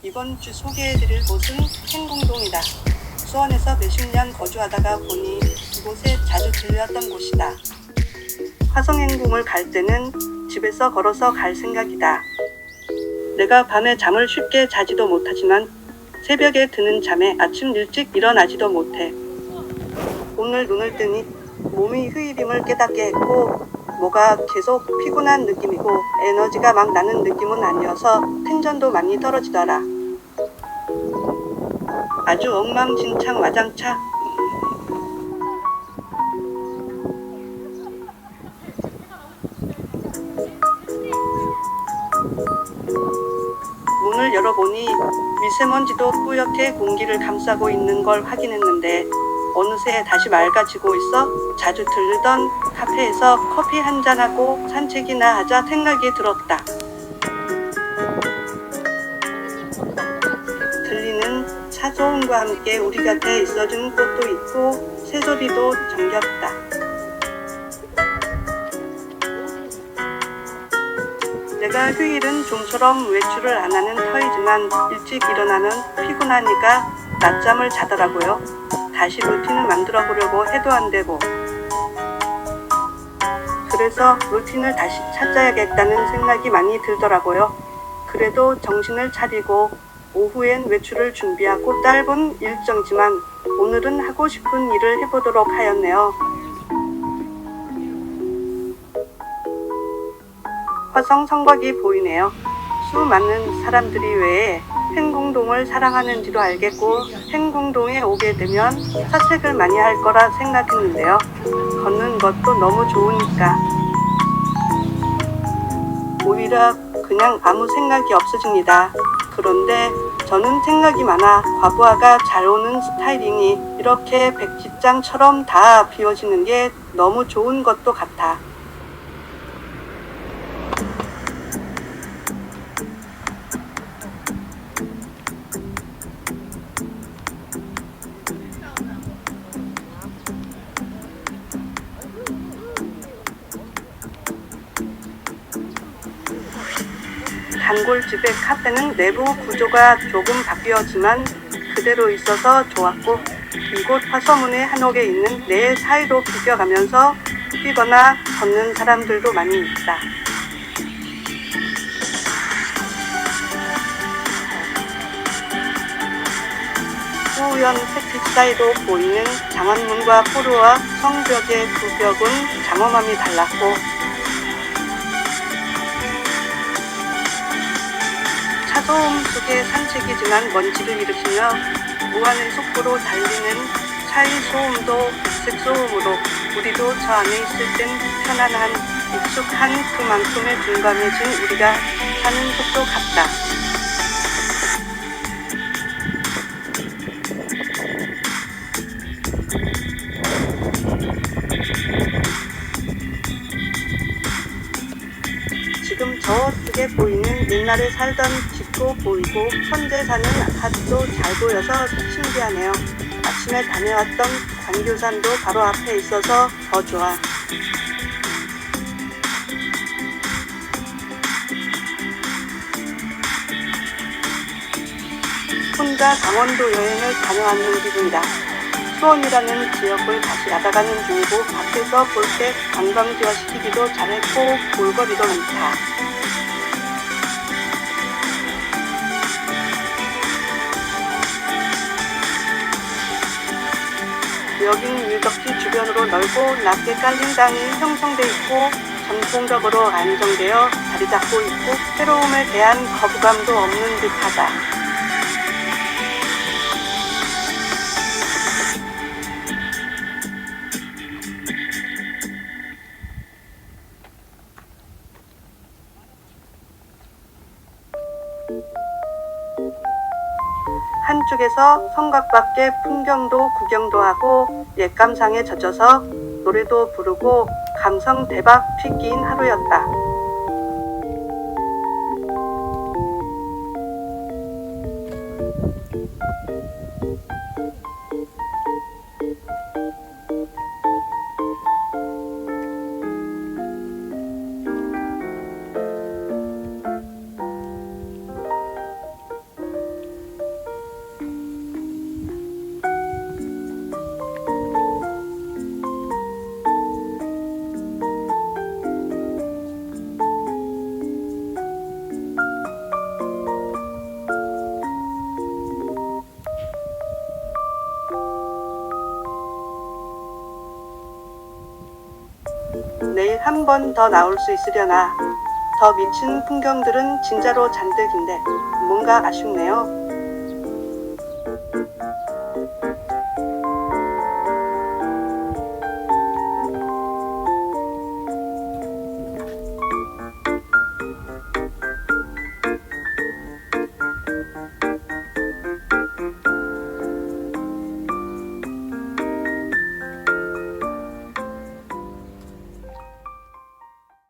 이번 주 소개해드릴 곳은 행궁동이다. 수원에서 몇십 년 거주하다가 보니 이곳에 자주 들렸던 곳이다. 화성행궁을 갈 때는 집에서 걸어서 갈 생각이다. 내가 밤에 잠을 쉽게 자지도 못하지만 새벽에 드는 잠에 아침 일찍 일어나지도 못해. 오늘 눈을 뜨니 몸이 휴일임을 깨닫게 했고 뭐가 계속 피곤한 느낌이고 에너지가 막 나는 느낌은 아니어서 텐션도 많이 떨어지더라. 아주 엉망진창 와장창. 문을 열어보니 미세먼지도 뿌옇게 공기를 감싸고 있는 걸 확인했는데 어느새 다시 맑아지고 있어 자주 들르던 카페에서 커피 한잔하고 산책이나 하자 생각이 들었다. 들리는 차소음과 함께 우리 곁에 있어준 꽃도 있고 새소리도 정겹다. 내가 휴일은 좀처럼 외출을 안 하는 터이지만 일찍 일어나면 피곤하니까 낮잠을 자더라고요. 다시 루틴을 만들어 보려고 해도 안 되고. 그래서 루틴을 다시 찾아야겠다는 생각이 많이 들더라고요. 그래도 정신을 차리고 오후엔 외출을 준비하고 짧은 일정이지만 오늘은 하고 싶은 일을 해보도록 하였네요. 화성 성곽이 보이네요. 수많은 사람들이 왜 행궁동을 사랑하는지도 알겠고 행궁동에 오게 되면 사색을 많이 할 거라 생각했는데요. 걷는 것도 너무 좋으니까. 오히려 그냥 아무 생각이 없어집니다. 그런데 저는 생각이 많아 과부하가 잘 오는 스타일이니 이렇게 백지장처럼 다 비워지는 게 너무 좋은 것도 같아. 단골집의 카페는 내부 구조가 조금 바뀌었지만 그대로 있어서 좋았고 이곳 화서문의 한옥에 있는 내 사이로 비껴가면서 뛰거나 걷는 사람들도 많이 있다. 우연 햇빛 사이로 보이는 장안문과 포로와 성벽의 두 벽은 장엄함이 달랐고 차소음 속의 산책이지만 먼지를 일으키며 무한의 속도로 달리는 차의 소음도 백색 소음으로 우리도 저 안에 있을 땐 편안한 익숙한 그만큼의 둔감해진 우리가 사는 속도 같다. 지금 저쪽에 보이는 옛날에 살던 집도 보이고 현재 사는 아파트도 잘 보여서 신기하네요. 아침에 다녀왔던 광교산도 바로 앞에 있어서 더 좋아. 혼자 강원도 여행을 다녀왔는 기분이다. 수원이라는 지역을 다시 알아가는 중이고 밖에서 볼 때 관광지화 시키기도 잘했고 볼거리도 많다. 여긴 유적지 주변으로 넓고 낮게 깔린 땅이 형성돼 있고 전통적으로 안정되어 자리 잡고 있고 새로움에 대한 거부감도 없는 듯하다. 한쪽에서 성곽 밖의 풍경도 구경도 하고 옛감상에 젖어서 노래도 부르고 감성 대박 튀긴 하루였다. 한 번 더 나올 수 있으려나. 더 미친 풍경들은 진짜로 잔뜩인데 뭔가 아쉽네요.